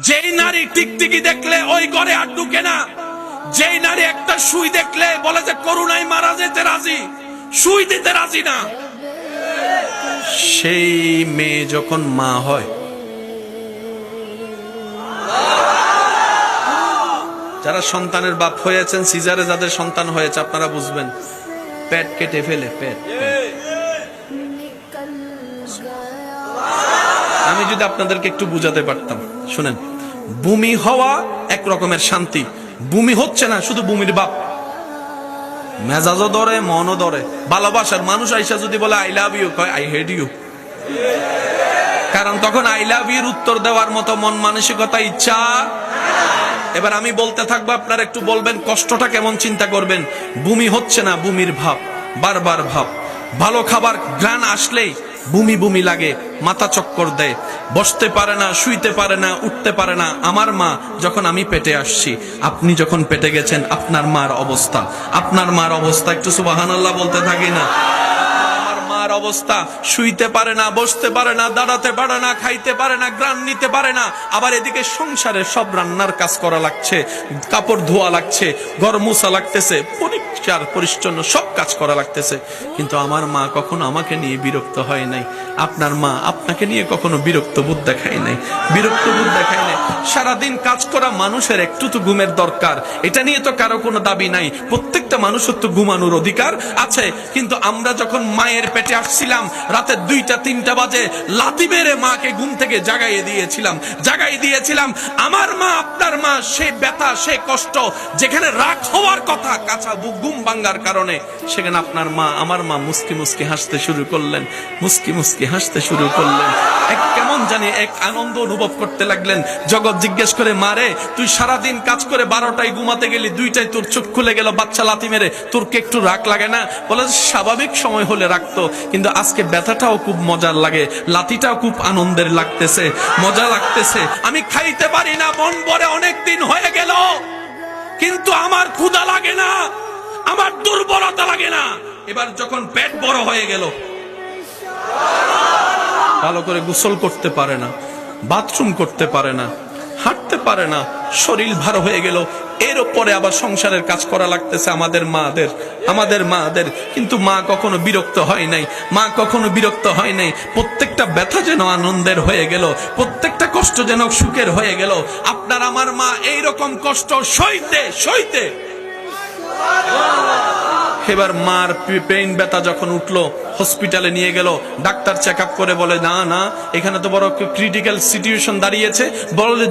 যেই নারী টিকটিকি দেখলে ওই ঘরে আর ঢুকে না, যেই নারী একটা সুই দেখলে বলে যে করুণায় মারা যেতে রাজি, সুই দিতে রাজি না, সেই মেয়ে যখন মা হয়, যারা সন্তানের বাপ হয়েছেন, সিজারে যাদের সন্তান হয়েছে আপনারা বুঝবেন, পেট কেটে ফেলে পেট। আমি যদি আপনাদেরকে একটু বুঝাতে পারতাম, শুনেন, বমি হওয়া এক রকমের শান্তি, বমি হচ্ছে না শুধু বমির বাপ, মেজাজও ধরে মনও ধরে। ভালোবাসার মানুষ আইসা যদি বলে আই লাভ ইউ, কয় আই হেট ইউ, কারণ তখন আই লাভ ইউর উত্তর দেওয়ার মতো মন মানসিকতা ইচ্ছা। এবার আমি বলতে থাকবো, আপনারা একটু বলবেন কষ্টটা কেমন, চিন্তা করবেন। বমি হচ্ছে না, বমির ভাব, বারবার ভাব। ভালো খাবার ঘ্রাণ আসলেই বমি বমি লাগে, মাথা চক্কর দেয়, বসতে পারে না, শুইতে পারে না, উঠতে পারে না। আমার মা যখন আমি পেটে আসছি, আপনি যখন পেটে গেছেন, আপনার মার অবস্থা, আপনার মার অবস্থা, একটু সুবহানাল্লাহ বলতে থাকি না। অবস্থা, শুইতে পারে না, বসতে পারে না, দাঁড়াতে পারে না, খাইতে পারে না, গ্রান নিতে পারে না। আবার এদিকে সংসারে সব রান্নার কাজ করা লাগছে, কাপড় ধোয়া লাগছে, ঘর মোছা লাগতেছে, পরিষ্কার পরিচ্ছন্ন সব কাজ করা লাগতেছে। কিন্তু আমার মা কখনো আমাকে নিয়ে বিরক্ত হয় নাই, আপনার মা আপনাকে নিয়ে কখনো বিরক্ত বোধ দেখায় নাই, বিরক্ত বোধ দেখায় নাই। সারাদিন কাজ করা মানুষের একটু তো ঘুমের দরকার, এটা নিয়ে তো কারো কোনো দাবি নাই। প্রত্যেকটা মানুষের তো ঘুমানোর অধিকার আছে। কিন্তু আমরা যখন মায়ের পেটে আসছিলাম, রাতে 2টা-3টা বাজে লাথি মেরে মাকে ঘুম থেকে জাগাইয়ে দিয়েছিলাম। আমার মা, আপনার মা, সেই ব্যথা, সেই কষ্ট, যেখানে রাগ হওয়ার কথা, কাঁচা ঘুম ভাঙ্গার কারণে, সেখানে আপনার মা, আমার মা মুস্কি মুস্কি হাসতে শুরু করলেন, মুস্কি মুস্কি হাসতে শুরু করলেন। এক কেমন জানি এক আনন্দ অনুভব করতে লাগলেন। জগৎ জিজ্ঞেস করে, মারে তুই সারাদিন কাজ করে 12টায় ঘুমাতে গেলি, 2টায় তোর চোখ খুলে গেল, বাচ্চা লাথি মেরে, তোর কি একটু রাগ লাগে না? বলে স্বাভাবিক সময় হলে রাখতো, কিন্তু আজকে ব্যথাটাও খুব মজার লাগে, লাথিটাও খুব আনন্দের লাগতেছে, মজা লাগতেছে। আমি খাইতে পারি না, মন ভরে অনেক দিন হয়ে গেল, কিন্তু আমার ক্ষুধা লাগে না, আমার দুর্বলতা লাগে না। এবার যখন পেট বড় হয়ে গেল, ভালো করে গোসল করতে পারে না, বাথরুম করতে পারে না, হাঁটতে পারে না, শরীর ভার হয়ে গেল। এর উপরে আবার সংসারের কাজ করা লাগতেছে আমাদের মাদের। কিন্তু মা কখনো বিরক্ত হয় নাই, মা কখনো বিরক্ত হয় নাই। প্রত্যেকটা ব্যথা যেন আনন্দের হয়ে গেল, প্রত্যেকটা কষ্ট যেন সুখের হয়ে গেল। আপনার আমার মা এইরকম কষ্ট সইতে এবার মার পেইন ব্যথা যখন উঠলো, হসপিটালে নিয়ে গেল, ডাক্তার চেক আপ করে বলে, না এখানে তো বড় ক্রিটিক্যাল সিচুয়েশন দাঁড়িয়েছে, বলে